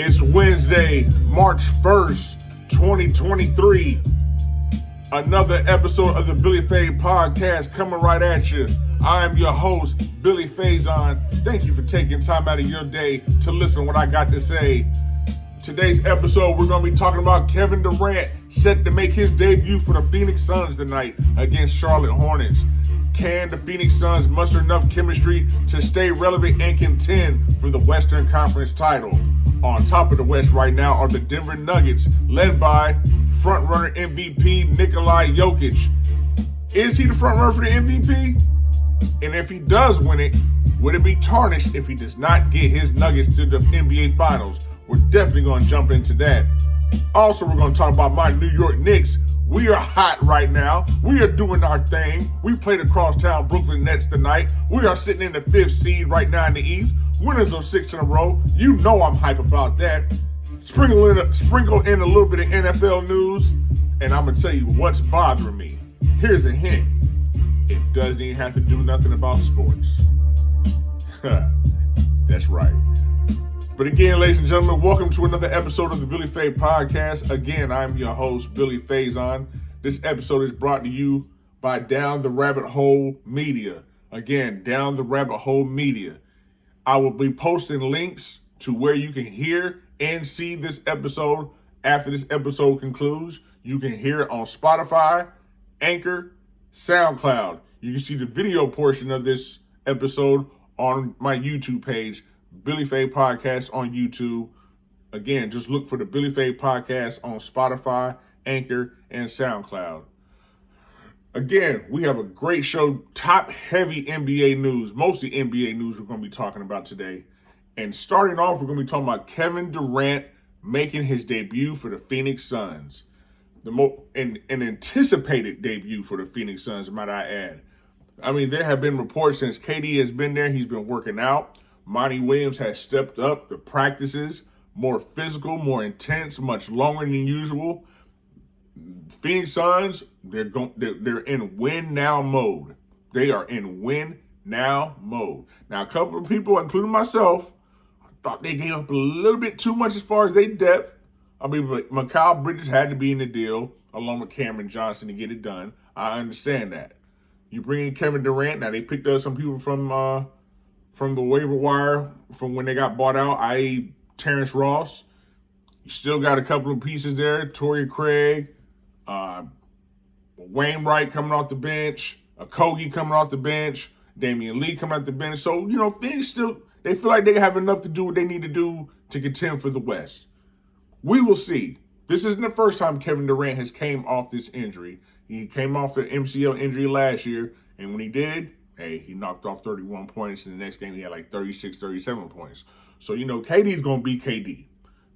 It's Wednesday, March 1st, 2023. Another episode of the BillyFai podcast coming right at you. I am your host, BillyFai. Thank you for taking time out of your day to listen to what I got to say. Today's episode, we're going to be talking about Kevin Durant set to make his debut for the Phoenix Suns tonight against Charlotte Hornets. Can the Phoenix Suns muster enough chemistry to stay relevant and contend for the Western Conference title? On top of the West right now are the Denver Nuggets, led by frontrunner MVP Nikola Jokic. Is he the frontrunner for the MVP? And if he does win it, would it be tarnished if he does not get his Nuggets to the NBA Finals? We're definitely going to jump into that. Also, we're going to talk about my New York Knicks. We are hot right now. We are doing our thing. We played the crosstown Brooklyn Nets tonight. We are sitting in the 5th seed right now in the East. Winners of 6 in a row. You know I'm hype about that. Sprinkle in a little bit of NFL news, and I'm going to tell you what's bothering me. Here's a hint. It doesn't even have to do nothing about sports. That's right. But again, ladies and gentlemen, welcome to another episode of the BillyFai podcast. Again, I'm your host, BillyFai. This episode is brought to you by Down the Rabbit Hole Media. Again, Down the Rabbit Hole Media. I will be posting links to where you can hear and see this episode after this episode concludes. You can hear it on Spotify, Anchor, SoundCloud. You can see the video portion of this episode on my YouTube page, BillyFai Podcast on YouTube. Again, just look for the BillyFai Podcast on Spotify, Anchor, and SoundCloud. Again, we have a great show, top-heavy NBA news, mostly NBA news we're going to be talking about today. And starting off, we're going to be talking about Kevin Durant making his debut for the Phoenix Suns. An anticipated debut for the Phoenix Suns, might I add. I mean, there have been reports since KD has been there, he's been working out. Monty Williams has stepped up the practices, more physical, more intense, much longer than usual. Phoenix Suns, they're in win now mode. They are in win now mode. Now, a couple of people, including myself, thought they gave up a little bit too much as far as their depth. I mean, but Mikal Bridges had to be in the deal along with Cameron Johnson to get it done. I understand that. You bring in Kevin Durant. Now, they picked up some people from the waiver wire from when they got bought out, i.e. Terrence Ross. You still got a couple of pieces there. Torrey Craig, Wainwright coming off the bench, Okogie coming off the bench, Damian Lee coming off the bench. So, Phoenix they feel like they have enough to do what they need to do to contend for the West. We will see. This isn't the first time Kevin Durant has came off this injury. He came off the MCL injury last year, and when he did, he knocked off 31 points. In the next game, he had like 36, 37 points. So, KD's going to be KD.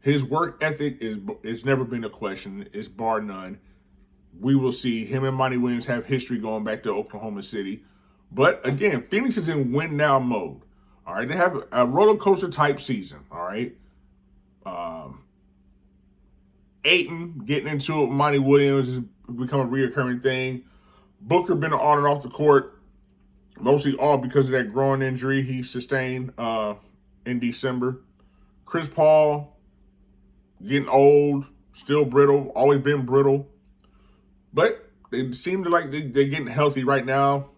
His work ethic it's never been a question. It's bar none. We will see. Him and Monty Williams have history going back to Oklahoma City. But, again, Phoenix is in win-now mode. All right, they have a roller coaster type season. All right. Ayton getting into it with Monty Williams has become a reoccurring thing. Booker been on and off the court, mostly all because of that groin injury he sustained in December. Chris Paul getting old, still brittle, always been brittle. But they seem to like they're getting healthy right now.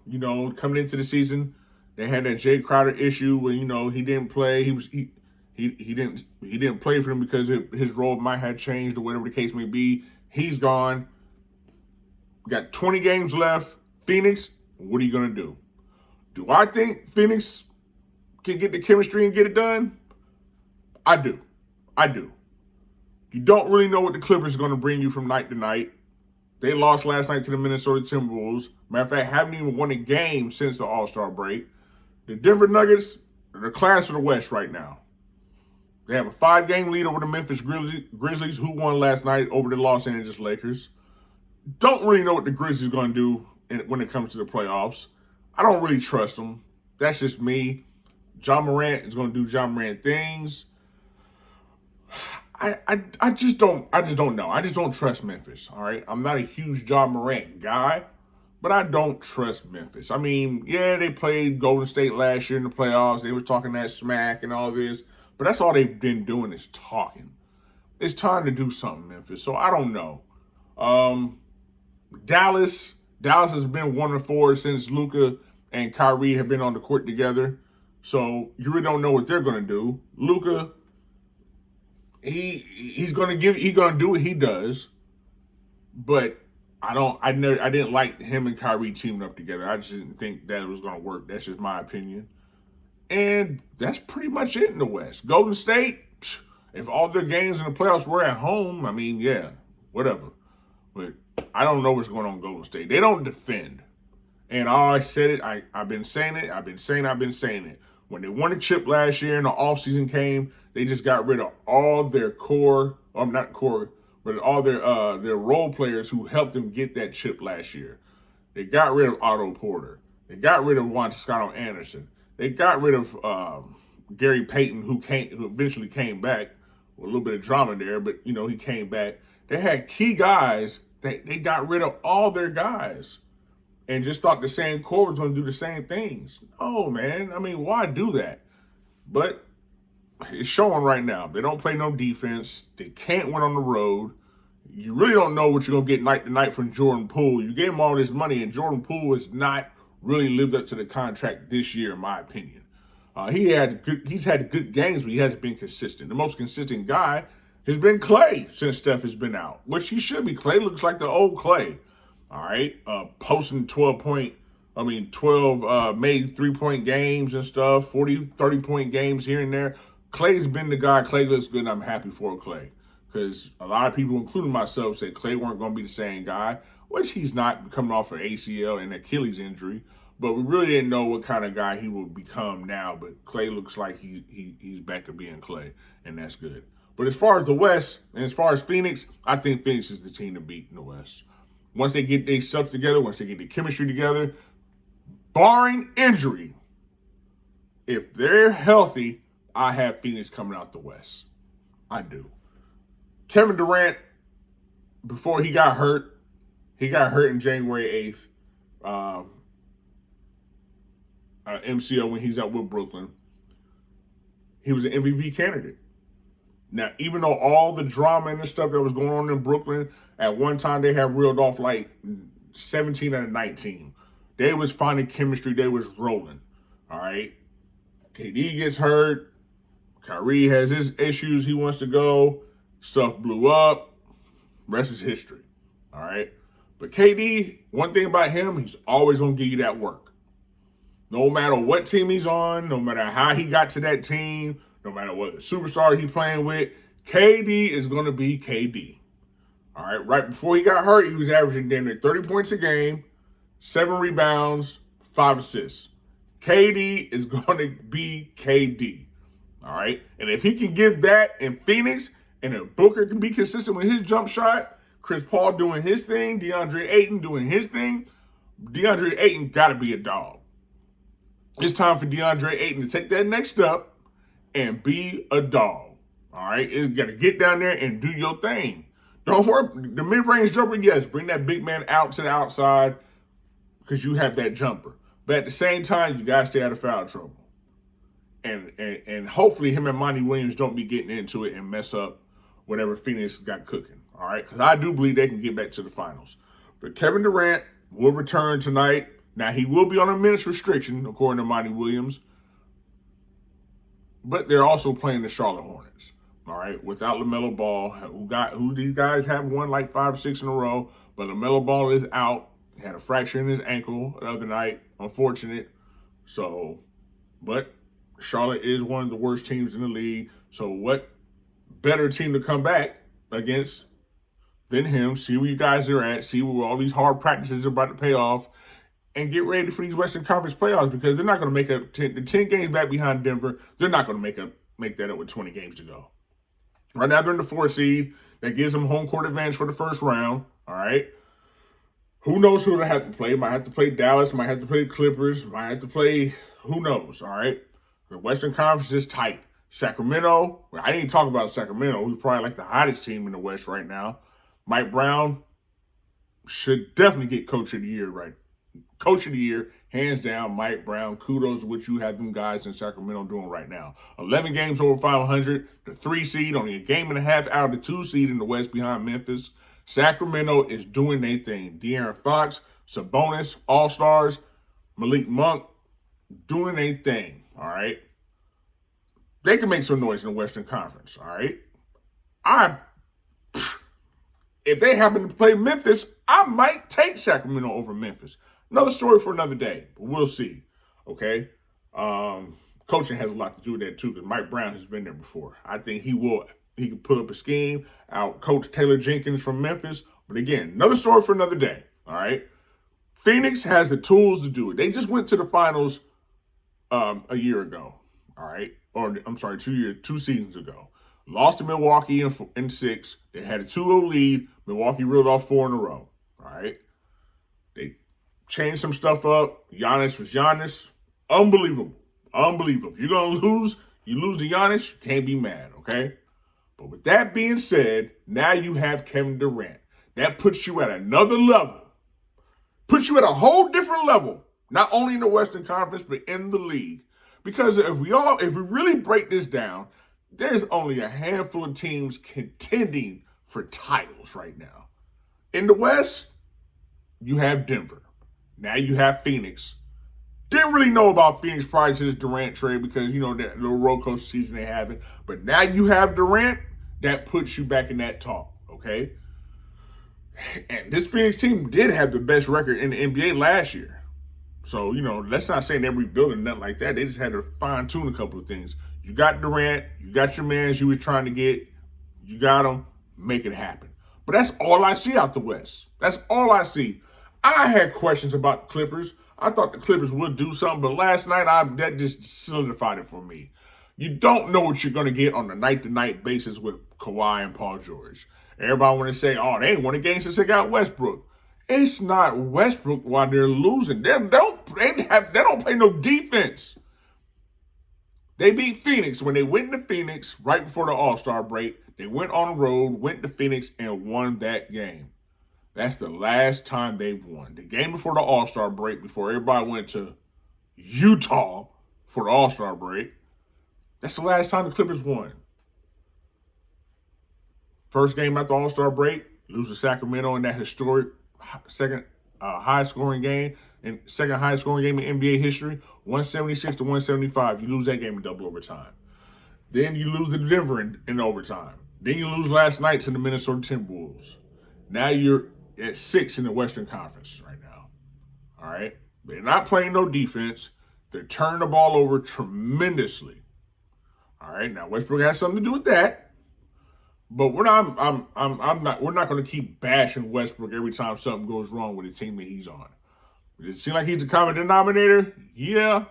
Coming into the season, they had that Jay Crowder issue where he didn't play. He didn't play for them because his role might have changed or whatever the case may be. He's gone. We got 20 games left. Phoenix, what are you gonna do? Do I think Phoenix can get the chemistry and get it done? I do. You don't really know what the Clippers are going to bring you from night to night. They lost last night to the Minnesota Timberwolves. Matter of fact, haven't even won a game since the All-Star break. The Denver Nuggets are the class of the West right now. They have a 5-game lead over the Memphis Grizzlies, who won last night over the Los Angeles Lakers. Don't really know what the Grizzlies are going to do when it comes to the playoffs. I don't really trust them. That's just me. John Morant is going to do John Morant things. I just don't know. I just don't trust Memphis, all right? I'm not a huge John Morant guy, but I don't trust Memphis. I mean, yeah, they played Golden State last year in the playoffs. They was talking that smack and all this. But that's all they've been doing is talking. It's time to do something, Memphis. So I don't know. Dallas has been 1-4 since Luka and Kyrie have been on the court together. So you really don't know what they're going to do. Luka, he's going to do what he does, but I didn't like him and Kyrie teaming up together. I just didn't think that was going to work. That's just my opinion. And that's pretty much it in the West. Golden State, if all their games in the playoffs were at home, I mean, yeah, whatever. But I don't know what's going on in Golden State. They don't defend. And I said it. I've been saying it. I've been saying it. When they won a chip last year and the offseason came, they just got rid of all their core, or not core, but all their role players who helped them get that chip last year. They got rid of Otto Porter. They got rid of Juan Toscano Anderson. They got rid of Gary Payton, who eventually came back with a little bit of drama there, but he came back. They had key guys. They got rid of all their guys and just thought the same core was going to do the same things. No, man. I mean, why do that? But it's showing right now. They don't play no defense. They can't win on the road. You really don't know what you're going to get night to night from Jordan Poole. You gave him all this money, and Jordan Poole has not really lived up to the contract this year, in my opinion. He's had good games, but he hasn't been consistent. The most consistent guy has been Clay since Steph has been out, which he should be. Clay looks like the old Clay. All right, posting 12 made 3-point games and stuff, 40, 30-point games here and there. Clay's been the guy. Clay looks good, and I'm happy for Clay because a lot of people, including myself, said Clay weren't going to be the same guy, which he's not, coming off an ACL and Achilles injury. But we really didn't know what kind of guy he would become now. But Clay looks like he's back to being Clay, and that's good. But as far as the West, and as far as Phoenix, I think Phoenix is the team to beat in the West. Once they get their stuff together, once they get their chemistry together, barring injury, if they're healthy, I have Phoenix coming out the West. I do. Kevin Durant, before he got hurt in January 8th, MCL when he's out with Brooklyn. He was an MVP candidate. Now, even though all the drama and the stuff that was going on in Brooklyn, at one time they had reeled off like 17 out of 19. They was finding chemistry. They was rolling. All right. KD gets hurt. Kyrie has his issues. He wants to go. Stuff blew up. Rest is history. All right. But KD, one thing about him, he's always going to give you that work. No matter what team he's on, no matter how he got to that team, no matter what superstar he's playing with, KD is going to be KD. All right. Right before he got hurt, he was averaging damn near 30 points a game, 7 rebounds, 5 assists. KD is going to be KD. All right. And if he can give that in Phoenix, and if Booker can be consistent with his jump shot, Chris Paul doing his thing, DeAndre Ayton doing his thing, DeAndre Ayton got to be a dog. It's time for DeAndre Ayton to take that next step and be a dog. All right? It's got to get down there and do your thing. Don't worry. The mid-range jumper, yes, bring that big man out to the outside because you have that jumper. But at the same time, you got to stay out of foul trouble. And hopefully him and Monty Williams don't be getting into it and mess up whatever Phoenix got cooking. All right? Because I do believe they can get back to the finals. But Kevin Durant will return tonight. Now, he will be on a minutes restriction, according to Monty Williams. But they're also playing the Charlotte Hornets, all right, without LaMelo Ball, who these guys have won like 5 or 6 in a row. But LaMelo Ball is out. He had a fracture in his ankle the other night. Unfortunate. So, but Charlotte is one of the worst teams in the league. So what better team to come back against than him? See where you guys are at. See where all these hard practices are about to pay off. And get ready for these Western Conference playoffs because they're not going to make up 10 games back behind Denver. They're not going to make that up with 20 games to go. Right now they're in the 4th seed. That gives them home court advantage for the first round. All right. Who knows who they have to play? Might have to play Dallas. Might have to play the Clippers. Might have to play who knows. All right. The Western Conference is tight. Sacramento. I didn't talk about Sacramento, who's probably like the hottest team in the West right now. Mike Brown should definitely get Coach of the Year Coach of the year, hands down, Mike Brown. Kudos to what you have them guys in Sacramento doing right now. 11 games over 500, the 3 seed, only a game and a half out of the 2 seed in the West behind Memphis. Sacramento is doing their thing. De'Aaron Fox, Sabonis, All-Stars, Malik Monk, doing their thing, all right? They can make some noise in the Western Conference, all right? If they happen to play Memphis, I might take Sacramento over Memphis. Another story for another day, but we'll see, okay? Coaching has a lot to do with that, too, because Mike Brown has been there before. I think he can put up a scheme, out coach Taylor Jenkins from Memphis. But again, another story for another day, all right? Phoenix has the tools to do it. They just went to the finals a year ago, all right? Or, I'm sorry, 2 seasons ago. Lost to Milwaukee in 6. They had a 2-0 lead. Milwaukee reeled off 4 in a row, all right? They changed some stuff up. Giannis was Giannis. Unbelievable. If you're going to lose, you lose to Giannis, you can't be mad, okay? But with that being said, now you have Kevin Durant. That puts you at another level. Puts you at a whole different level, not only in the Western Conference, but in the league. Because if we really break this down, there's only a handful of teams contending for titles right now. In the West, you have Denver. Now you have Phoenix. Didn't really know about Phoenix prior to this Durant trade because, you know, that little roller coaster season they having. But now you have Durant, that puts you back in that talk, okay? And this Phoenix team did have the best record in the NBA last year. So, you know, let's not say they're rebuilding nothing like that. They just had to fine-tune a couple of things. You got Durant. You got your mans you were trying to get. You got them. Make it happen. But that's all I see out the West. That's all I see. I had questions about the Clippers. I thought the Clippers would do something, but last night, that just solidified it for me. You don't know what you're going to get on a night-to-night basis with Kawhi and Paul George. Everybody want to say, oh, they ain't won a game since they got Westbrook. It's not Westbrook while they're losing. They don't play no defense. They beat Phoenix when they went to Phoenix right before the All-Star break. They went on the road, went to Phoenix, and won that game. That's the last time they've won. The game before the All-Star break, before everybody went to Utah for the All-Star break, that's the last time the Clippers won. First game after All-Star break, lose to Sacramento in that historic second high-scoring game and second highest-scoring game in NBA history, 176 to 175. You lose that game in double overtime. Then you lose to Denver in overtime. Then you lose last night to the Minnesota Timberwolves. Now you're at 6 in the Western Conference right now. All right? They're not playing no defense. They're turning the ball over tremendously. All right? Now Westbrook has something to do with that. But we're not going to keep bashing Westbrook every time something goes wrong with the team that he's on. Does it seem like he's the common denominator? Yeah.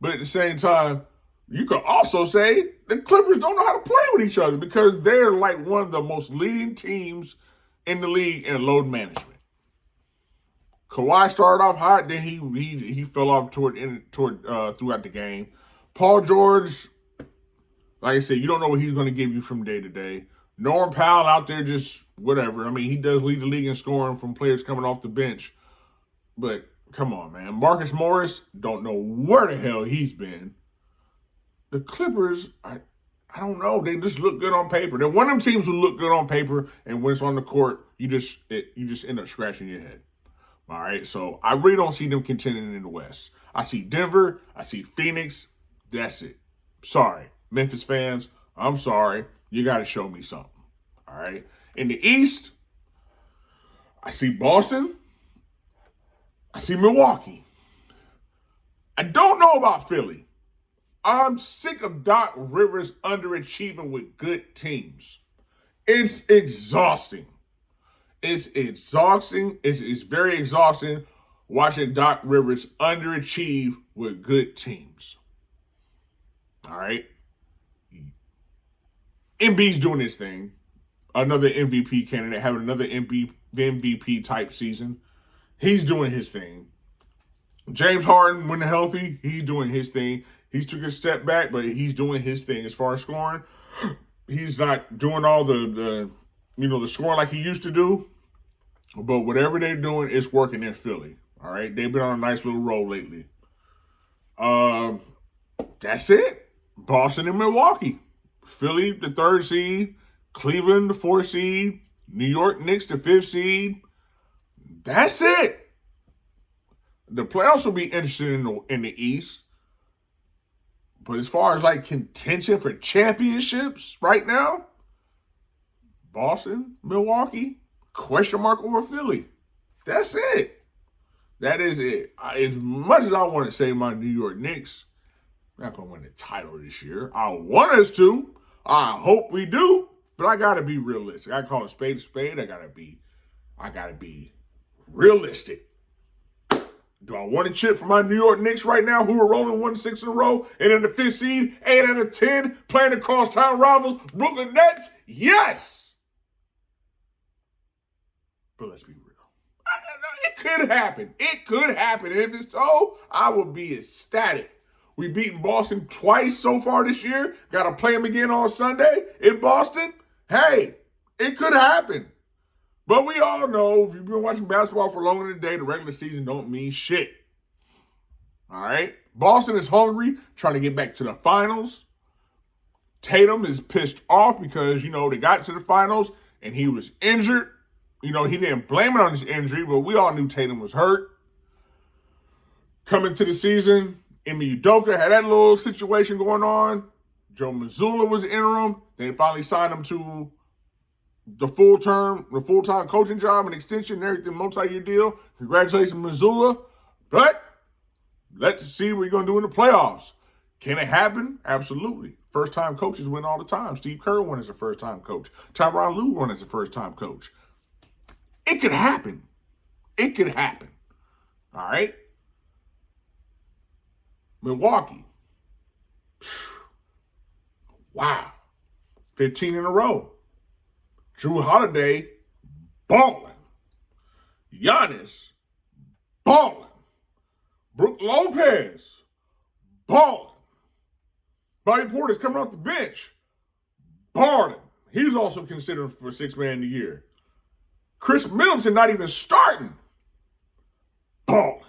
But at the same time, you could also say the Clippers don't know how to play with each other because they're like one of the most leading teams in the league in load management. Kawhi started off hot, then he fell off throughout the game. Paul George, like I said, you don't know what he's going to give you from day to day. Norman Powell out there just whatever. I mean, he does lead the league in scoring from players coming off the bench. But come on, man. Marcus Morris, don't know where the hell he's been. The Clippers, I don't know. They just look good on paper. They're one of them teams who look good on paper, and when it's on the court, you just end up scratching your head. All right, so I really don't see them contending in the West. I see Denver. I see Phoenix. That's it. Sorry, Memphis fans. I'm sorry. You got to show me something. All right. In the East, I see Boston. I see Milwaukee. I don't know about Philly. I'm sick of Doc Rivers underachieving with good teams. It's exhausting. It's exhausting. It's very exhausting watching Doc Rivers underachieve with good teams. All right. Embiid's doing his thing. Another MVP candidate, having another MVP type season. He's doing his thing. James Harden, when healthy, he's doing his thing. He took a step back, but he's doing his thing. As far as scoring, he's not doing all the scoring like he used to do. But whatever they're doing, it's working in Philly. All right, they've been on a nice little roll lately. That's it. Boston and Milwaukee. Philly, the 3rd seed. Cleveland, the 4th seed. New York Knicks, the 5th seed. That's it. The playoffs will be interesting in the East. But as far as like contention for championships right now, Boston, Milwaukee, question mark over Philly. That's it. That is it. As much as I want to say my New York Knicks, we're not going to win the title this year. I want us to. I hope we do. But I got to be realistic. I call a spade a spade. I got to be realistic. Do I want a chip for my New York Knicks right now, who are rolling 1-6 in a row, and in the 5th seed, 8 out of 10, playing the crosstown rivals, Brooklyn Nets? Yes! But let's be real. It could happen. It could happen. And if it's so, I would be ecstatic. We've beaten Boston twice so far this year. Got to play them again on Sunday in Boston. Hey, it could happen. But we all know, if you've been watching basketball for longer than a day, the regular season don't mean shit. All right? Boston is hungry, trying to get back to the finals. Tatum is pissed off because, they got to the finals and he was injured. He didn't blame it on his injury, but we all knew Tatum was hurt. Coming to the season, Emi Udoka had that little situation going on. Joe Mazzulla was interim. They finally signed him to the full-time coaching job and extension and everything, multi-year deal. Congratulations, Mazzulla. But let's see what you're going to do in the playoffs. Can it happen? Absolutely. First-time coaches win all the time. Steve Kerr won as a first-time coach. Tyronn Lue won as a first-time coach. It could happen. It could happen. All right? Milwaukee. Wow. 15 in a row. Drew Holiday, balling. Giannis, balling. Brook Lopez, balling. Bobby Portis coming off the bench, balling. He's also considered for 6th man of the year. Chris Middleton not even starting, balling.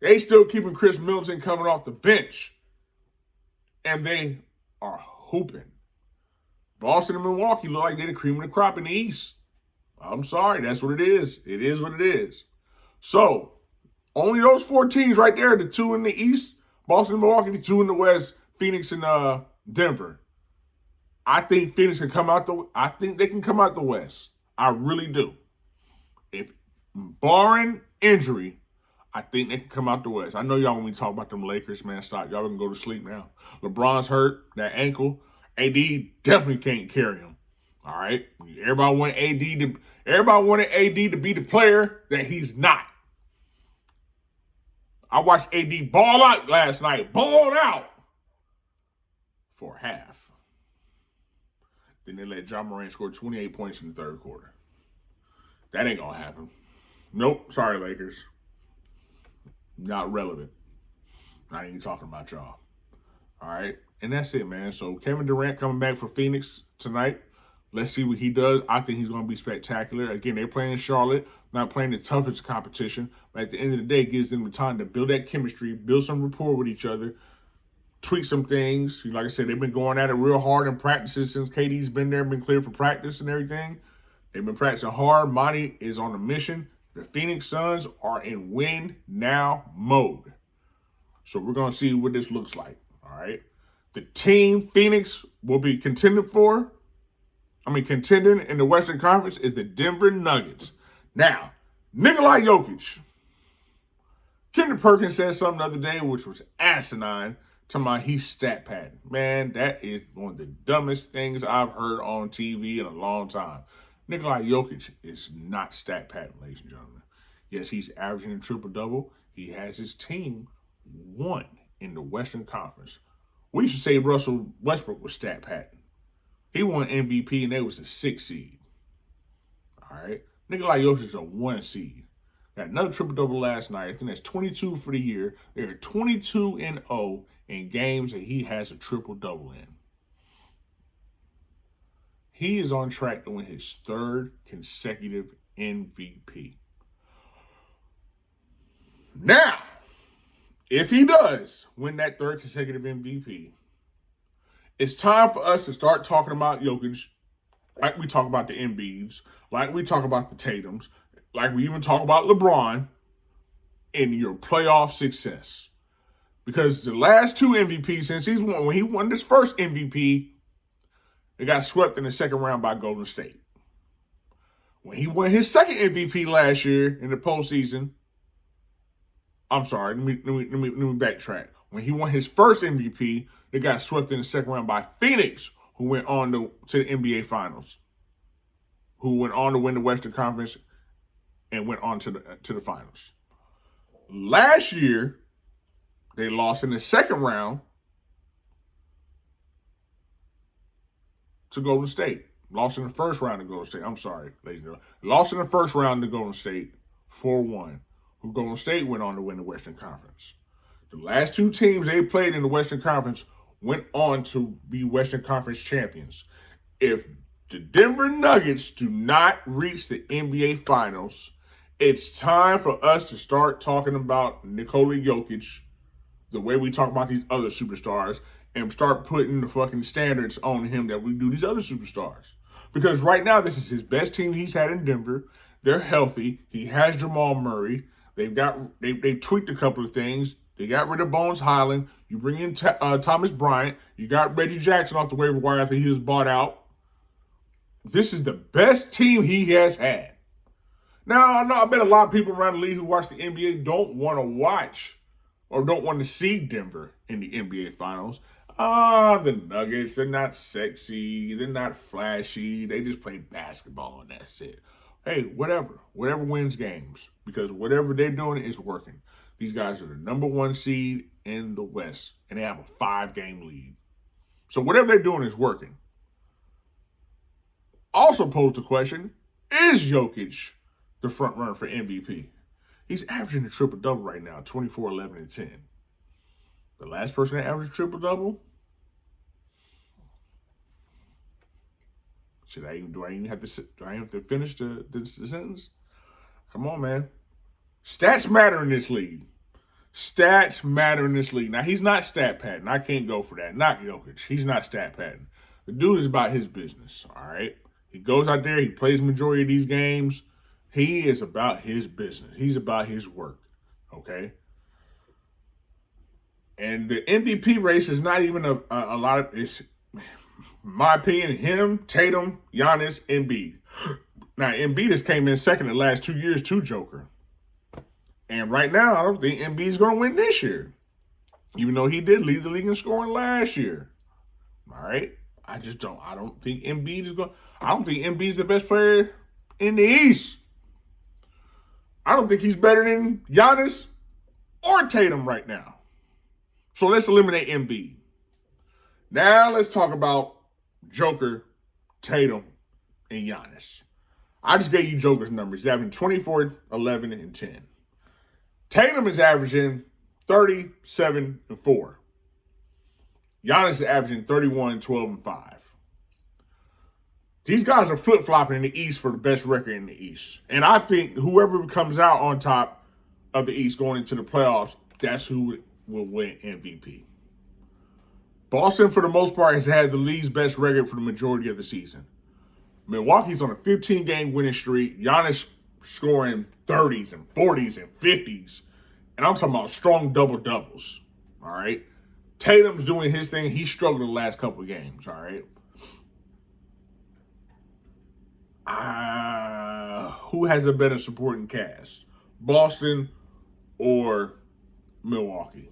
They still keeping Chris Middleton coming off the bench. And they are hooping. Boston and Milwaukee look like they're the cream of the crop in the East. I'm sorry, that's what it is. It is what it is. So, only those 4 teams right there, the 2 in the East, Boston and Milwaukee, the 2 in the West, Phoenix and Denver. I think Phoenix can come out I think they can come out the West. I really do. If barring injury, I think they can come out the West. I know y'all want me to talk about them Lakers, man. Stop. Y'all can go to sleep now. LeBron's hurt, that ankle. AD definitely can't carry him. All right? Everybody wanted AD to be the player that he's not. I watched AD ball out last night. Balled out for half. Then they let Ja Morant score 28 points in the 3rd quarter. That ain't gonna happen. Nope. Sorry, Lakers. Not relevant. Not even talking about y'all. All right? And that's it, man. So Kevin Durant coming back for Phoenix tonight. Let's see what he does. I think he's going to be spectacular. Again, they're playing Charlotte, not playing the toughest competition. But at the end of the day, it gives them the time to build that chemistry, build some rapport with each other, tweak some things. Like I said, they've been going at it real hard in practices since KD's been there, been cleared for practice and everything. They've been practicing hard. Monty is on a mission. The Phoenix Suns are in win now mode. So we're going to see what this looks like. All right. The team Phoenix will be contending in the Western Conference is the Denver Nuggets. Now, Nikola Jokic. Kendrick Perkins said something the other day which was asinine, talking about he's stat padding. Man, that is one of the dumbest things I've heard on TV in a long time. Nikola Jokic is not stat padding, ladies and gentlemen. Yes, he's averaging a triple-double. He has his team won in the Western Conference. We used to say Russell Westbrook was stat padding. He won MVP and they was a 6 seed. All right. Nikola Jokic is a 1 seed. Got another triple-double last night. I think that's 22 for the year. They're 22-0 in games that he has a triple-double in. He is on track to win his 3rd consecutive MVP. Now, if he does win that third consecutive MVP, it's time for us to start talking about Jokic like we talk about the Embiids, like we talk about the Tatums, like we even talk about LeBron in your playoff success. Because the last two MVPs, since when he won his first MVP, they got swept in the second round by Golden State. When he won his second MVP last year in the postseason, I'm sorry, let me backtrack. When he won his first MVP, they got swept in the second round by Phoenix, who went on to the NBA Finals, who went on to win the Western Conference and went on to the Finals. Last year, they lost in the second round to Golden State. Lost in the first round to Golden State. I'm sorry, ladies and gentlemen. Lost in the first round to Golden State, 4-1. Who Golden State went on to win the Western Conference. The last two teams they played in the Western Conference went on to be Western Conference champions. If the Denver Nuggets do not reach the NBA Finals, it's time for us to start talking about Nikola Jokic the way we talk about these other superstars and start putting the fucking standards on him that we do these other superstars. Because right now, this is his best team he's had in Denver. They're healthy. He has Jamal Murray. They tweaked a couple of things. They got rid of Bones Highland. You bring in Thomas Bryant. You got Reggie Jackson off the waiver wire after he was bought out. This is the best team he has had. Now, I bet a lot of people around the league who watch the NBA don't want to watch or don't want to see Denver in the NBA Finals. The Nuggets, they're not sexy. They're not flashy. They just play basketball and that's it. Hey, whatever. Whatever wins games. Because whatever they're doing is working. These guys are the number one seed in the West. And they have a 5-game lead. So whatever they're doing is working. Also posed the question, is Jokic the front runner for MVP? He's averaging a triple-double right now, 24, 11, and 10. The last person that averaged a triple-double? Do I even have to finish the sentence? Come on, man. Stats matter in this league. Stats matter in this league. Now, he's not stat padding. I can't go for that. Not Jokic. He's not stat padding. The dude is about his business, all right? He goes out there. He plays the majority of these games. He is about his business. He's about his work, okay? And the MVP race is not even a lot of, it's, in my opinion, him, Tatum, Giannis, Embiid. Now, Embiid has came in second the last 2 years to Joker. And right now, I don't think Embiid's going to win this year. Even though he did lead the league in scoring last year. All right? I don't think Embiid's the best player in the East. I don't think he's better than Giannis or Tatum right now. So let's eliminate Embiid. Now let's talk about Joker, Tatum, and Giannis. I just gave you Joker's numbers. He's averaging 24, 11, and 10. Tatum is averaging 37 and 4. Giannis is averaging 31, 12, and 5. These guys are flip-flopping in the East for the best record in the East. And I think whoever comes out on top of the East going into the playoffs, that's who will win MVP. Boston, for the most part, has had the league's best record for the majority of the season. Milwaukee's on a 15-game winning streak. Giannis scoring 30s and 40s and 50s. And I'm talking about strong double-doubles, all right? Tatum's doing his thing. He struggled the last couple of games, all right? Who has a better supporting cast? Boston or Milwaukee?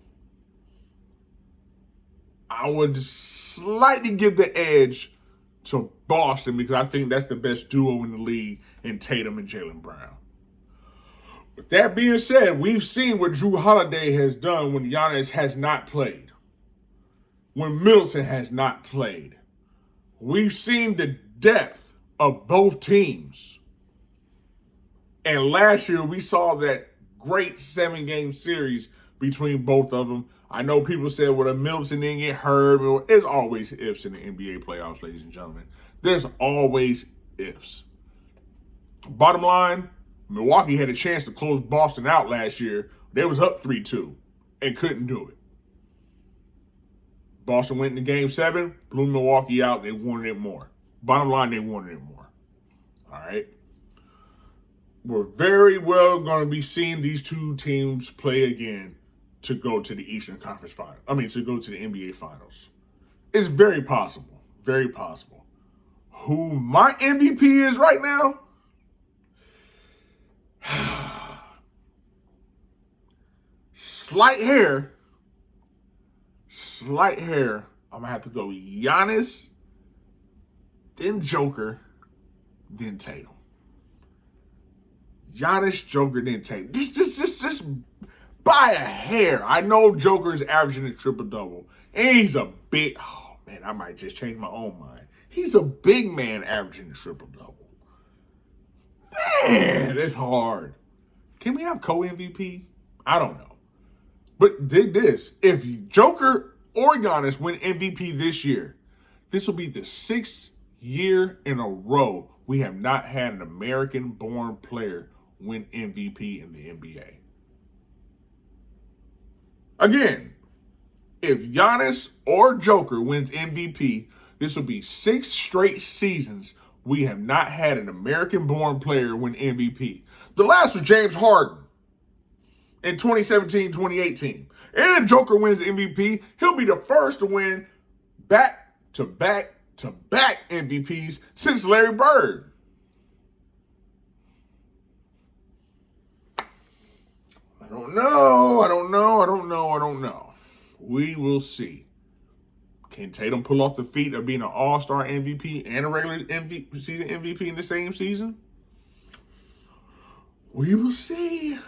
I would slightly give the edge to Boston because I think that's the best duo in the league in Tatum and Jaylen Brown. With that being said, we've seen what Jrue Holiday has done when Giannis has not played. When Middleton has not played. We've seen the depth of both teams. And last year, we saw that great 7-game series between both of them. I know people said, well, the Middleton didn't get hurt. There's always ifs in the NBA playoffs, ladies and gentlemen. There's always ifs. Bottom line, Milwaukee had a chance to close Boston out last year. They was up 3-2 and couldn't do it. Boston went into Game 7, blew Milwaukee out. They wanted it more. Bottom line, they wanted it more. All right? We're very well going to be seeing these two teams play again to go to the Eastern Conference Final. To go to the NBA Finals. It's very possible. Very possible. Who my MVP is right now? Slight hair. I'm going to have to go Giannis, then Joker, then Tatum. Giannis, Joker, then Tatum. Just by a hair. I know Joker is averaging a triple-double. And he's a big... Oh, man, I might just change my own mind. He's a big man averaging a triple-double. Man, it's hard. Can we have co-MVP? I don't know. But dig this. If Joker or Giannis win MVP this year, this will be the 6th year in a row we have not had an American-born player win MVP in the NBA. Again, if Giannis or Joker wins MVP, this will be 6 straight seasons we have not had an American-born player win MVP. The last was James Harden in 2017-2018. And if Joker wins MVP, he'll be the first to win back-to-back MVPs since Larry Bird. I don't know. We will see. Can Tatum pull off the feat of being an all-star MVP and a regular season MVP in the same season? We will see.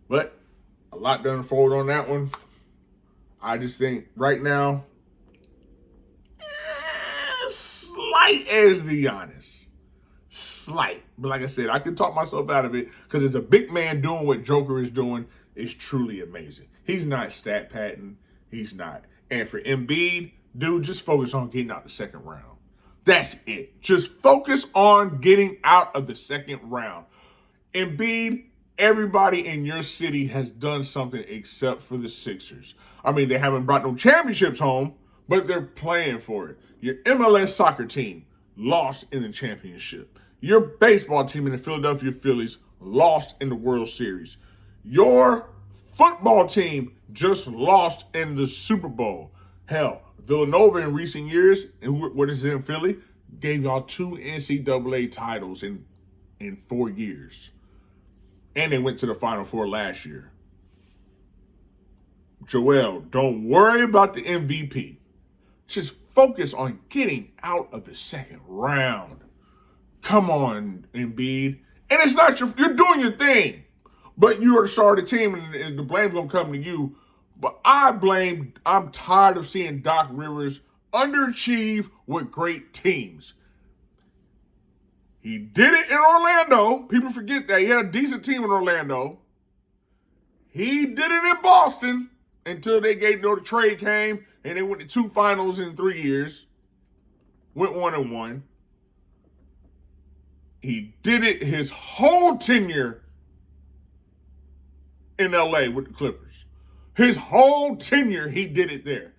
But a lot to unfold on that one. I just think right now, slight as the Giannis. Slight. But like I said, I can talk myself out of it because it's a big man doing what Joker is doing is truly amazing. He's not stat padding. He's not. And for Embiid, dude, just focus on getting out the second round. That's it. Just focus on getting out of the second round. Embiid, everybody in your city has done something except for the Sixers. They haven't brought no championships home, but they're playing for it. Your MLS soccer team lost in the championship. Your baseball team in the Philadelphia Phillies lost in the World Series. Your football team just lost in the Super Bowl. Hell, Villanova in recent years, and what is it in Philly, gave y'all 2 NCAA titles in 4 years. And they went to the Final Four last year. Joel, don't worry about the MVP. Just focus on getting out of the second round. Come on, Embiid. And it's not you're doing your thing. But you're the star of the team, and the blame's going to come to you. But I'm tired of seeing Doc Rivers underachieve with great teams. He did it in Orlando. People forget that. He had a decent team in Orlando. He did it in Boston until the trade came, and they went to 2 finals in 3 years. Went 1-1. He did it his whole tenure in LA with the Clippers. His whole tenure, he did it there.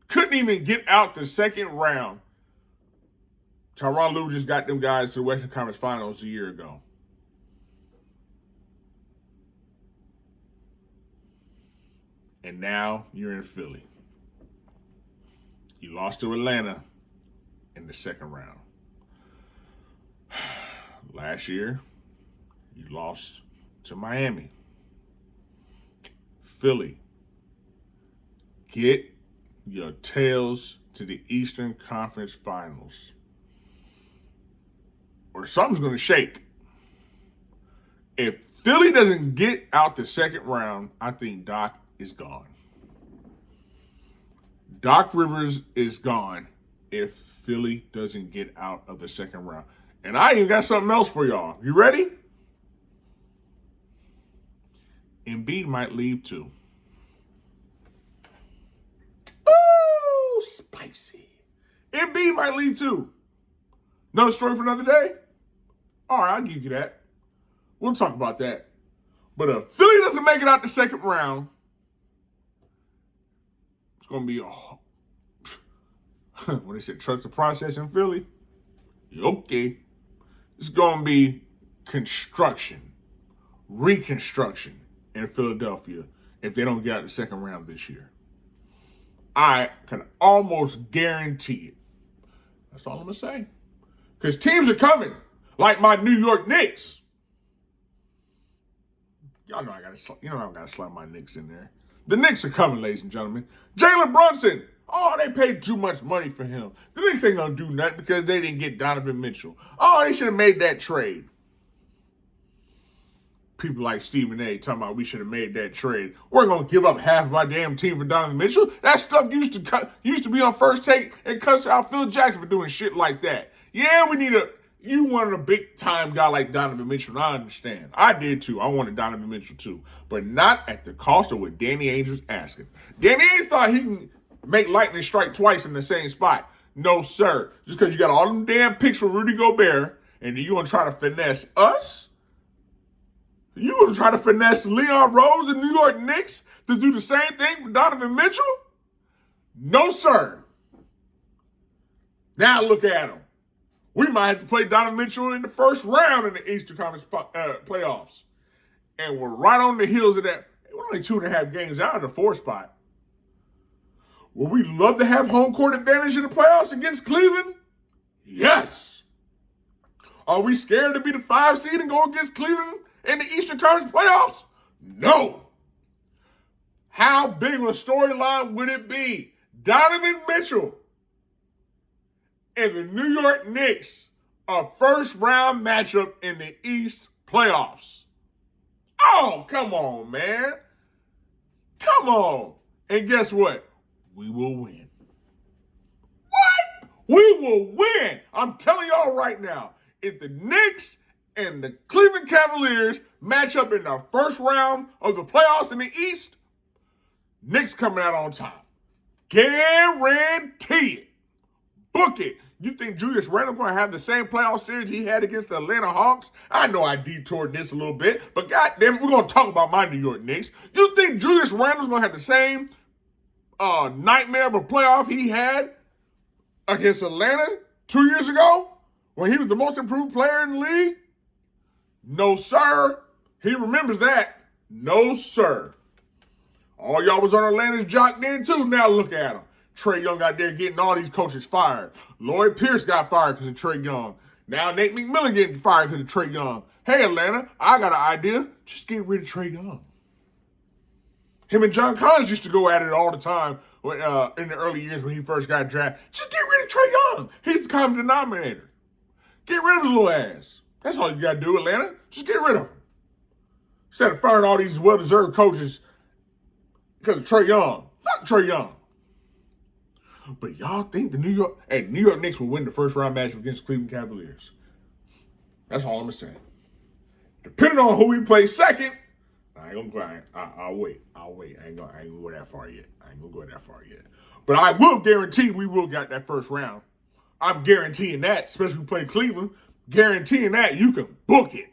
Couldn't even get out the second round. Tyronn Lue just got them guys to the Western Conference Finals a year ago. And now you're in Philly. You lost to Atlanta in the second round. Last year, you lost to Miami. Philly, get your tails to the Eastern Conference Finals, or something's going to shake. If Philly doesn't get out the second round, I think Doc is gone. Doc Rivers is gone if Philly doesn't get out of the second round. And I even got something else for y'all. You ready? Embiid might leave too. Ooh, spicy. Embiid might leave too. Another story for another day. All right, I'll give you that. We'll talk about that. But if Philly doesn't make it out the second round, it's going to be when they said trust the process in Philly, okay. It's going to be reconstruction in Philadelphia if they don't get out the second round this year. I can almost guarantee it. That's all I'm going to say. Because teams are coming, like my New York Knicks. Y'all know I gotta slap my Knicks in there. The Knicks are coming, ladies and gentlemen. Jalen Brunson. Oh, they paid too much money for him. The Knicks ain't gonna do nothing because they didn't get Donovan Mitchell. Oh, they should have made that trade. People like Stephen A. talking about we should have made that trade. We're gonna give up half of our damn team for Donovan Mitchell. That stuff used to be on First Take and cuss out Phil Jackson for doing shit like that. Yeah, you wanted a big-time guy like Donovan Mitchell, and I understand. I did, too. I wanted Donovan Mitchell, too. But not at the cost of what Danny Ainge was asking. Danny Ainge thought he can make lightning strike twice in the same spot. No, sir. Just because you got all them damn picks for Rudy Gobert, and you want to try to finesse us? You want to try to finesse Leon Rose and New York Knicks to do the same thing for Donovan Mitchell? No, sir. Now look at him. We might have to play Donovan Mitchell in the first round in the Eastern Conference playoffs. And we're right on the heels of that. We're only 2.5 games out of the 4th spot. Would we love to have home court advantage in the playoffs against Cleveland? Yes. Are we scared to be the 5 seed and go against Cleveland in the Eastern Conference playoffs? No. How big of a storyline would it be? Donovan Mitchell and the New York Knicks, a first-round matchup in the East playoffs. Oh, come on, man. Come on. And guess what? We will win. What? We will win. I'm telling y'all right now, if the Knicks and the Cleveland Cavaliers match up in the first round of the playoffs in the East, Knicks coming out on top. Guarantee it. Book it. You think Julius Randle going to have the same playoff series he had against the Atlanta Hawks? I know I detoured this a little bit, but goddamn, we're going to talk about my New York Knicks. You think Julius Randle's going to have the same nightmare of a playoff he had against Atlanta 2 years ago when he was the most improved player in the league? No, sir. He remembers that. No, sir. All y'all was on Atlanta's jock then, too. Now look at him. Trae Young out there getting all these coaches fired. Lloyd Pierce got fired because of Trae Young. Now Nate McMillan getting fired because of Trae Young. Hey, Atlanta, I got an idea. Just get rid of Trae Young. Him and John Collins used to go at it all the time in the early years when he first got drafted. Just get rid of Trae Young. He's the common denominator. Get rid of his little ass. That's all you got to do, Atlanta. Just get rid of him. Instead of firing all these well-deserved coaches because of Trae Young. Not Trae Young. But y'all think the New York Knicks will win the first round matchup against the Cleveland Cavaliers? That's all I'm saying. Depending on who we play second, I ain't gonna grind. I'll wait. I ain't gonna go that far yet. But I will guarantee we will get that first round. I'm guaranteeing that, especially if we play Cleveland. Guaranteeing that you can book it.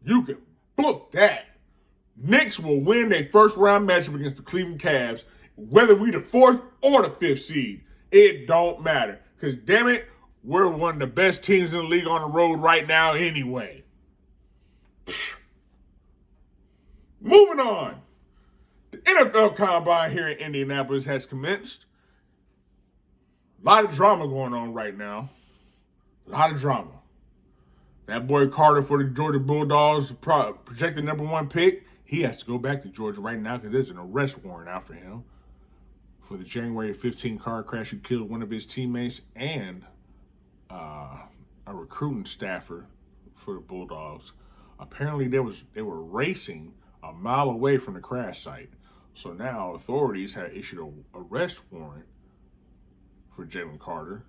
You can book that. Knicks will win their first round matchup against the Cleveland Cavs. Whether we the 4th or the 5th seed, it don't matter. Because, damn it, we're one of the best teams in the league on the road right now anyway. Moving on. The NFL Combine here in Indianapolis has commenced. A lot of drama going on right now. A lot of drama. That boy Carter for the Georgia Bulldogs, projected #1 pick, he has to go back to Georgia right now because there's an arrest warrant out for him for the January 15 car crash who killed one of his teammates and a recruiting staffer for the Bulldogs. Apparently, they were racing a mile away from the crash site. So now authorities have issued an arrest warrant for Jalen Carter.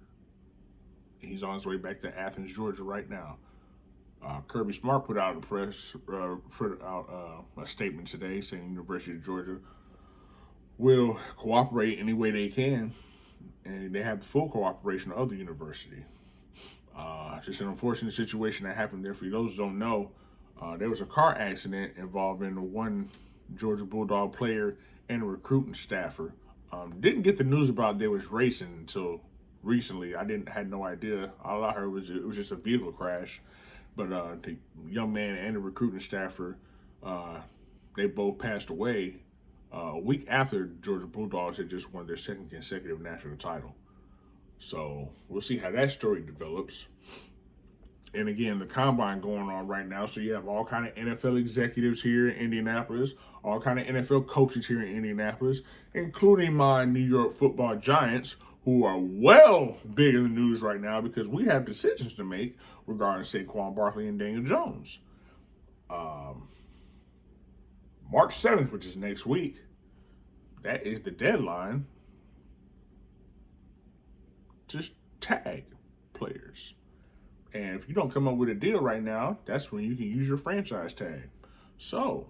He's on his way back to Athens, Georgia right now. Kirby Smart put out a statement today saying the University of Georgia will cooperate any way they can, and they have the full cooperation of the university. Just an unfortunate situation that happened there. For those who don't know, there was a car accident involving one Georgia Bulldog player and a recruiting staffer. Didn't get the news about they was racing until recently. Had no idea. All I heard was it was just a vehicle crash. But the young man and the recruiting staffer, they both passed away a week after Georgia Bulldogs had just won their second consecutive national title. So we'll see how that story develops. And again, the combine going on right now. So you have all kind of NFL executives here in Indianapolis, all kind of NFL coaches here in Indianapolis, including my New York Football Giants, who are well big in the news right now because we have decisions to make regarding Saquon Barkley and Daniel Jones. March 7th, which is next week, that is the deadline. Just tag players. And if you don't come up with a deal right now, that's when you can use your franchise tag. So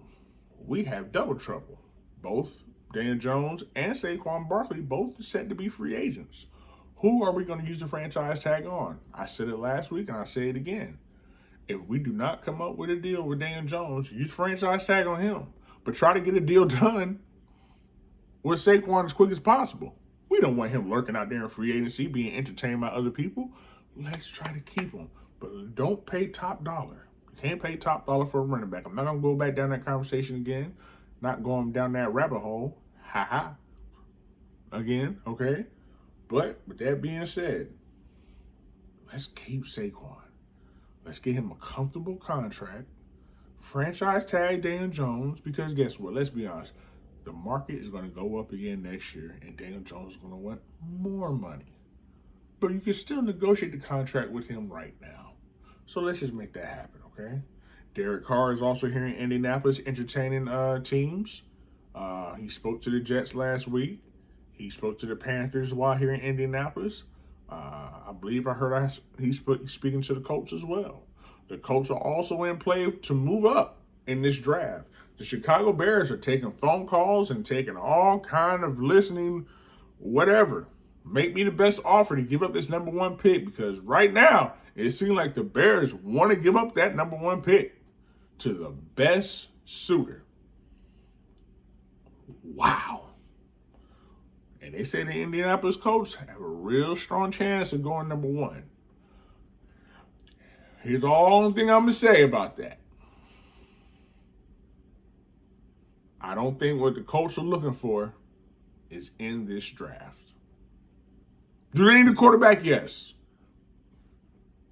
we have double trouble. Both Daniel Jones and Saquon Barkley both set to be free agents. Who are we going to use the franchise tag on? I said it last week and I say it again. If we do not come up with a deal with Daniel Jones, use franchise tag on him. But try to get a deal done with Saquon as quick as possible. We don't want him lurking out there in free agency, being entertained by other people. Let's try to keep him. But don't pay top dollar. You can't pay top dollar for a running back. I'm not going to go back down that conversation again. Not going down that rabbit hole. Ha-ha. Again, okay? But with that being said, let's keep Saquon. Let's get him a comfortable contract. Franchise tag Daniel Jones, because guess what? Let's be honest. The market is going to go up again next year, and Daniel Jones is going to want more money. But you can still negotiate the contract with him right now. So let's just make that happen, okay? Derek Carr is also here in Indianapolis entertaining teams. He spoke to the Jets last week. He spoke to the Panthers while here in Indianapolis. I believe I heard he's speaking to the Colts as well. The Colts are also in play to move up in this draft. The Chicago Bears are taking phone calls and taking all kind of listening, whatever. Make me the best offer to give up this number one pick, because right now it seems like the Bears want to give up that number one pick to the best suitor. Wow. And they say the Indianapolis Colts have a real strong chance of going number one. Here's the only thing I'm going to say about that. I don't think what the Colts are looking for is in this draft. Do they need a quarterback? Yes.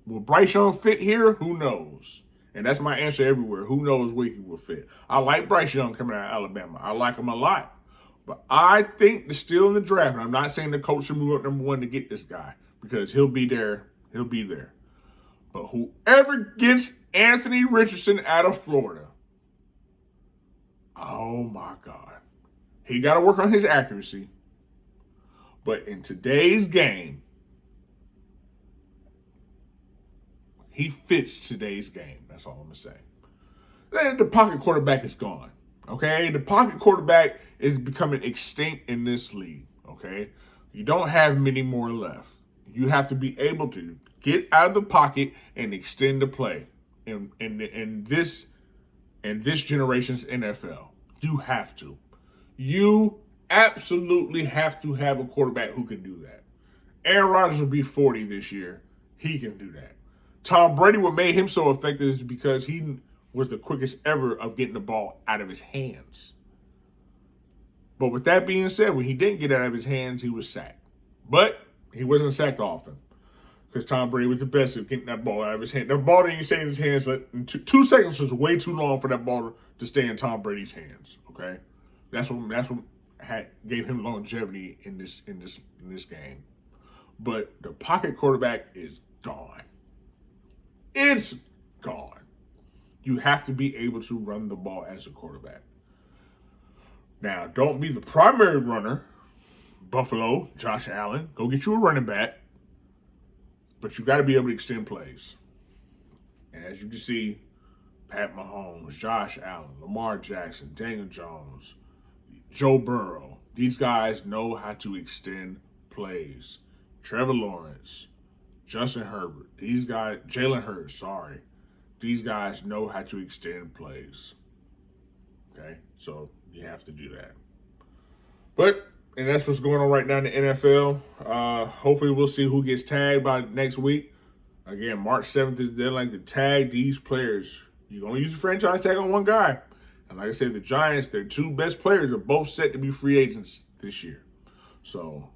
Will Bryce Young fit here? Who knows? And that's my answer everywhere. Who knows where he will fit? I like Bryce Young coming out of Alabama. I like him a lot. But I think they're still in the draft. And I'm not saying the coach should move up number one to get this guy, because he'll be there. He'll be there. But whoever gets Anthony Richardson out of Florida, oh my God. He got to work on his accuracy. But in today's game, he fits today's game. That's all I'm going to say. The pocket quarterback is gone. Okay? The pocket quarterback is becoming extinct in this league. Okay? You don't have many more left. You have to be able to get out of the pocket and extend the play in this generation's NFL. You have to. You absolutely have to have a quarterback who can do that. Aaron Rodgers will be 40 this year. He can do that. Tom Brady, what made him so effective is because he was the quickest ever of getting the ball out of his hands. But with that being said, when he didn't get it out of his hands, he was sacked. But he wasn't sacked often, because Tom Brady was the best at getting that ball out of his hand. The ball didn't stay in his hands. 2 seconds was way too long for that ball to stay in Tom Brady's hands. Okay, that's what gave him longevity in this game. But the pocket quarterback is gone. It's gone. You have to be able to run the ball as a quarterback. Now, don't be the primary runner. Buffalo, Josh Allen, go get you a running back. But you got to be able to extend plays. And as you can see, Pat Mahomes, Josh Allen, Lamar Jackson, Daniel Jones, Joe Burrow, these guys know how to extend plays. Trevor Lawrence, Justin Herbert, these guys, Jalen Hurts, sorry. These guys know how to extend plays. Okay? So you have to do that. And that's what's going on right now in the NFL. Hopefully we'll see who gets tagged by next week. Again, March 7th is the deadline to tag these players. You're going to use a franchise tag on one guy. And like I said, the Giants, their two best players are both set to be free agents this year. So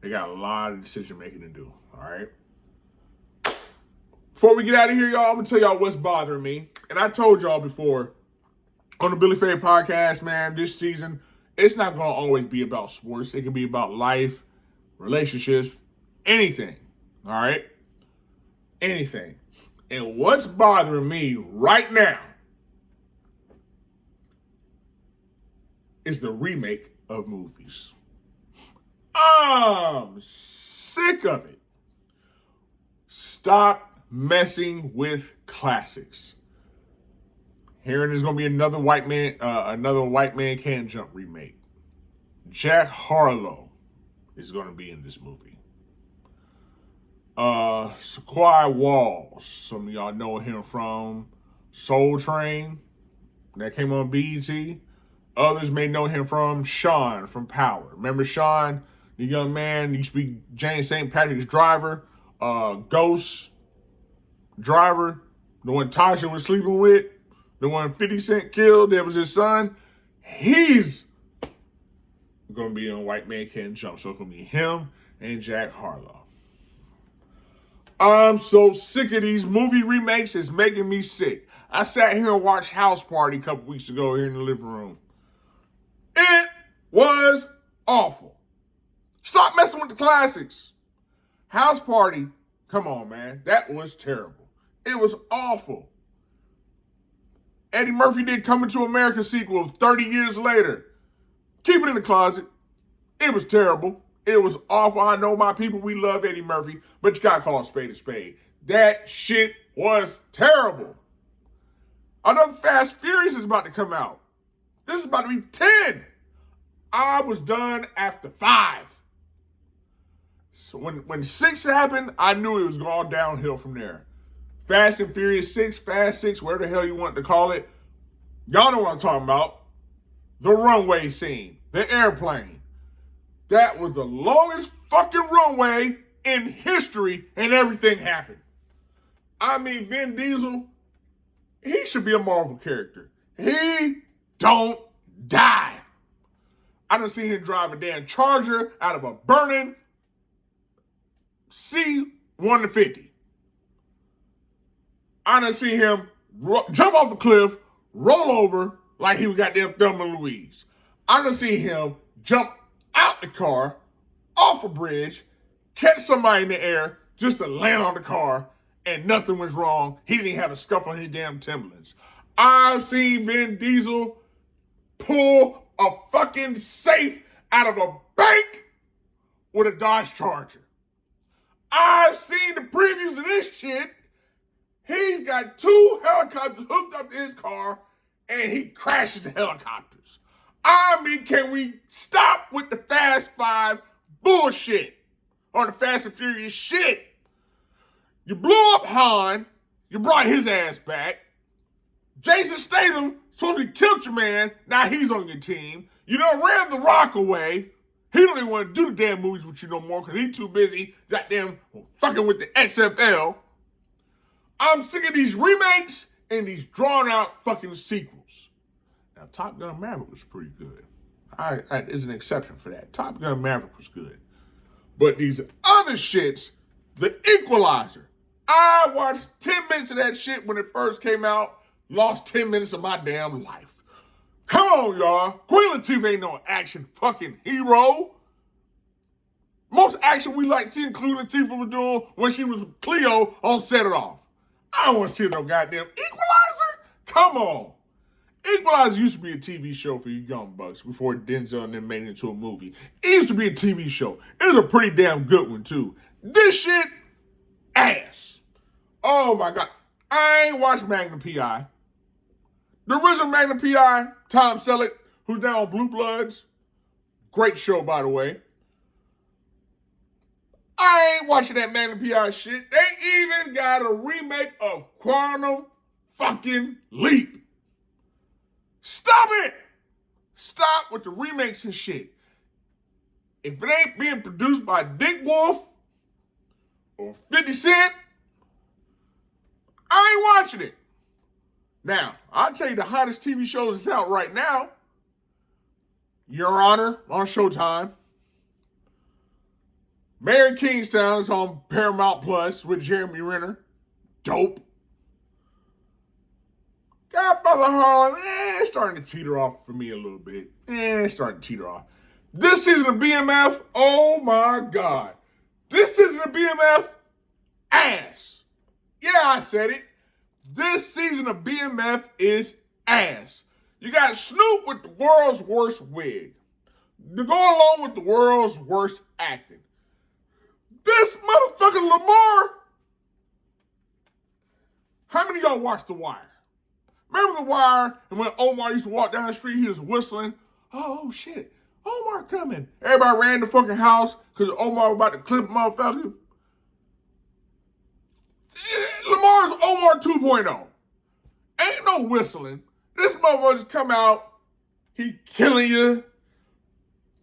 they got a lot of decision-making to do, all right? Before we get out of here, y'all, I'm going to tell y'all what's bothering me. And I told y'all before on the BillyFai podcast, man, this season, it's not going to always be about sports. It can be about life, relationships, anything, all right? Anything. And what's bothering me right now is the remake of movies. I'm sick of it. Stop messing with classics. Hearing there's gonna be another white man can't jump remake. Jack Harlow is gonna be in this movie. Sequoia Walls, some of y'all know him from Soul Train, that came on BET. Others may know him from Sean from Power. Remember Sean, the young man, used to be James St. Patrick's driver, Ghost driver, the one Tasha was sleeping with, the one 50 Cent killed, that was his son. He's going to be on White Man Can't Jump. So it's going to be him and Jack Harlow. I'm so sick of these movie remakes. It's making me sick. I sat here and watched House Party a couple weeks ago here in the living room. It was awful. Stop messing with the classics. House Party, come on, man. That was terrible. It was awful. Eddie Murphy did Coming to America sequel 30 years later. Keep it in the closet. It was terrible. It was awful. I know my people, we love Eddie Murphy, but you gotta call a spade a spade. That shit was terrible. Another Fast Furious is about to come out. This is about to be 10. I was done after 5. So when 6 happened, I knew it was going downhill from there. Fast and Furious 6, Fast 6, whatever the hell you want to call it. Y'all know what I'm talking about. The runway scene, the airplane. That was the longest fucking runway in history, and everything happened. I mean, Vin Diesel, he should be a Marvel character. He don't die. I done seen him drive a damn Charger out of a burning C-150. I done seen him jump off a cliff, roll over like he was goddamn Thelma and Louise. I done seen him jump out the car, off a bridge, catch somebody in the air just to land on the car, and nothing was wrong. He didn't even have a scuff on his damn Timberlands. I've seen Vin Diesel pull a fucking safe out of a bank with a Dodge Charger. I've seen the previews of this shit. He's got 2 helicopters hooked up to his car, and he crashes the helicopters. I mean, can we stop with the Fast 5 bullshit? Or the Fast and Furious shit? You blew up Han. You brought his ass back. Jason Statham supposed to killed your man. Now he's on your team. You done ran The Rock away. He don't even want to do the damn movies with you no more because he's too busy goddamn fucking with the XFL. I'm sick of these remakes and these drawn-out fucking sequels. Now, Top Gun Maverick was pretty good. There's an exception for that. Top Gun Maverick was good. But these other shits, The Equalizer, I watched 10 minutes of that shit when it first came out, lost 10 minutes of my damn life. Come on, y'all. Queen Latifah ain't no action fucking hero. Most action we like seeing Queen Latifah was doing when she was Cleo on Set It Off. I don't want to see no goddamn Equalizer. Come on. Equalizer used to be a TV show for you young bucks before Denzel and them made it into a movie. It used to be a TV show. It was a pretty damn good one, too. This shit, ass. Oh, my God. I ain't watched Magnum P.I. The original Magnum P.I., Tom Selleck, who's now on Blue Bloods. Great show, by the way. I ain't watching that Magnum PI shit. They even got a remake of Quantum fucking Leap. Stop it! Stop with the remakes and shit. If it ain't being produced by Dick Wolf or 50 Cent, I ain't watching it. Now, I'll tell you the hottest TV show that's out right now. Your Honor on Showtime. Mary Kingstown is on Paramount Plus with Jeremy Renner. Dope. Godfather Harlem, it's starting to teeter off for me a little bit. It's starting to teeter off. This season of BMF, oh my God. This season of BMF, ass. Yeah, I said it. This season of BMF is ass. You got Snoop with the world's worst wig. To go along with the world's worst acting. This motherfucking Lamar. How many of y'all watched The Wire? Remember The Wire? And when Omar used to walk down the street, he was whistling. Oh, shit. Omar coming. Everybody ran the fucking house because Omar was about to clip a motherfucker. Lamar's Omar 2.0. Ain't no whistling. This motherfucker just come out. He killing you.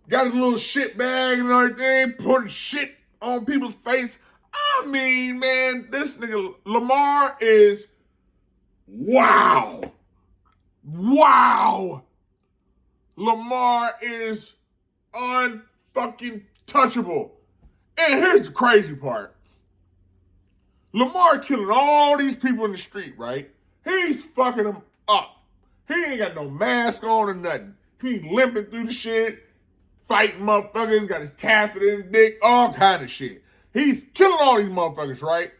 Got his little shit bag and everything. Putting shit on people's face. I mean, man, this nigga Lamar is wow. Wow. Lamar is unfucking touchable. And here's the crazy part. Lamar killing all these people in the street, right? He's fucking them up. He ain't got no mask on or nothing. He limping through the shit, fighting motherfuckers, got his catheter in his dick, all kind of shit. He's killing all these motherfuckers, right?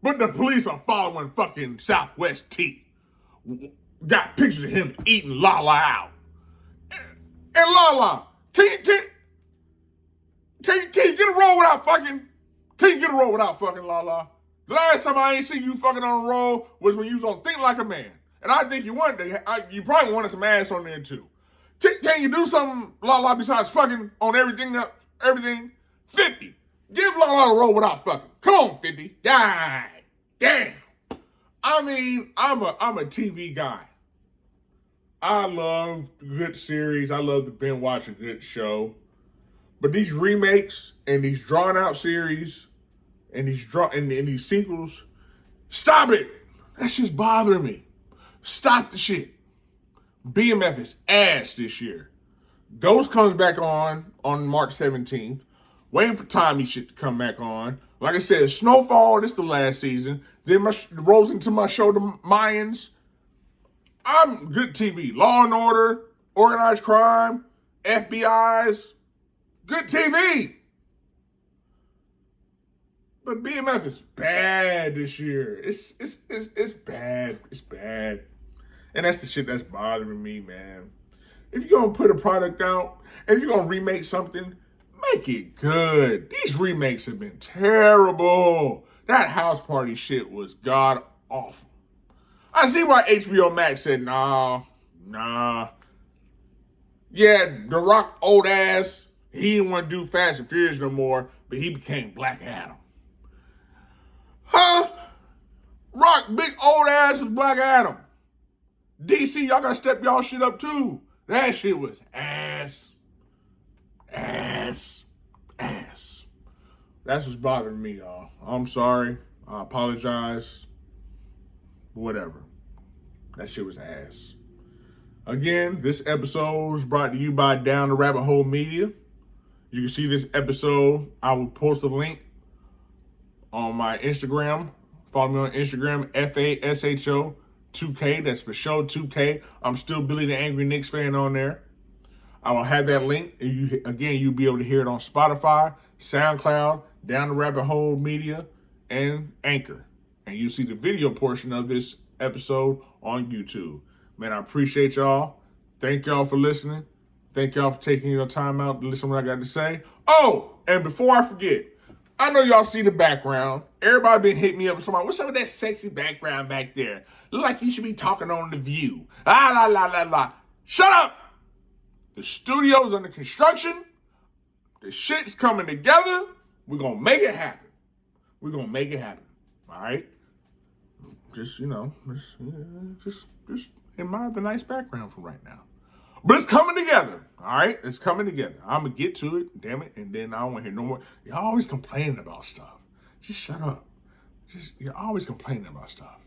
But the police are following fucking Southwest T. Got pictures of him eating Lala out. And Lala, can you get a roll without fucking? Can you get a roll without fucking Lala? The last time I ain't seen you fucking on a roll was when you was on Think Like a Man. And I think you wanted you probably wanted some ass on there too. Can you do something, Lala, besides fucking on everything? 50. Give Lala a roll without fucking. Come on, 50. God damn. I mean, I'm a TV guy. I love good series. I love to binge watch a good show. But these remakes and these drawn out series and these sequels, stop it. That's just bothering me. Stop the shit. BMF is ass this year. Ghost comes back on March 17th. Waiting for Tommy shit to come back on. Like I said, Snowfall, this is the last season. Then rolls into my show, The Mayans. I'm good TV. Law and Order, Organized Crime, FBI's. Good TV. But BMF is bad this year. It's bad. It's bad. And that's the shit that's bothering me, man. If you're going to put a product out, if you're going to remake something, make it good. These remakes have been terrible. That House Party shit was god awful. I see why HBO Max said, nah. Yeah, The Rock old ass, he didn't want to do Fast and Furious no more, but he became Black Adam. Huh? Rock, big old ass was Black Adam. DC, y'all gotta step y'all shit up too. That shit was ass. Ass. That's what's bothering me, y'all. I'm sorry. I apologize. Whatever. That shit was ass. Again, this episode was brought to you by Down the Rabbit Hole Media. You can see this episode. I will post a link on my Instagram. Follow me on Instagram, FASHO2K. That's for show 2K. I'm still Billy the Angry Knicks fan on there. I will have that link. And you'll be able to hear it on Spotify, SoundCloud, Down the Rabbit Hole Media, and Anchor. And you see the video portion of this episode on YouTube. Man, I appreciate y'all. Thank y'all for listening. Thank y'all for taking your time out to listen to what I got to say. Oh, and before I forget, I know y'all see the background. Everybody been hitting me up with somebody. What's up with that sexy background back there? Look like you should be talking on The View. La. Shut up! The studio's under construction. The shit's coming together. We're going to make it happen. We're going to make it happen. All right? Just admire the nice background for right now. But it's coming together. All right? It's coming together. I'm going to get to it, damn it, and then I don't want to hear no more. You're always complaining about stuff. Just shut up. You're always complaining about stuff.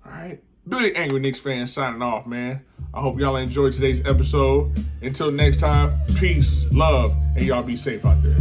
All right? Billy Angry Knicks fans signing off, man. I hope y'all enjoyed today's episode. Until next time, peace, love, and y'all be safe out there.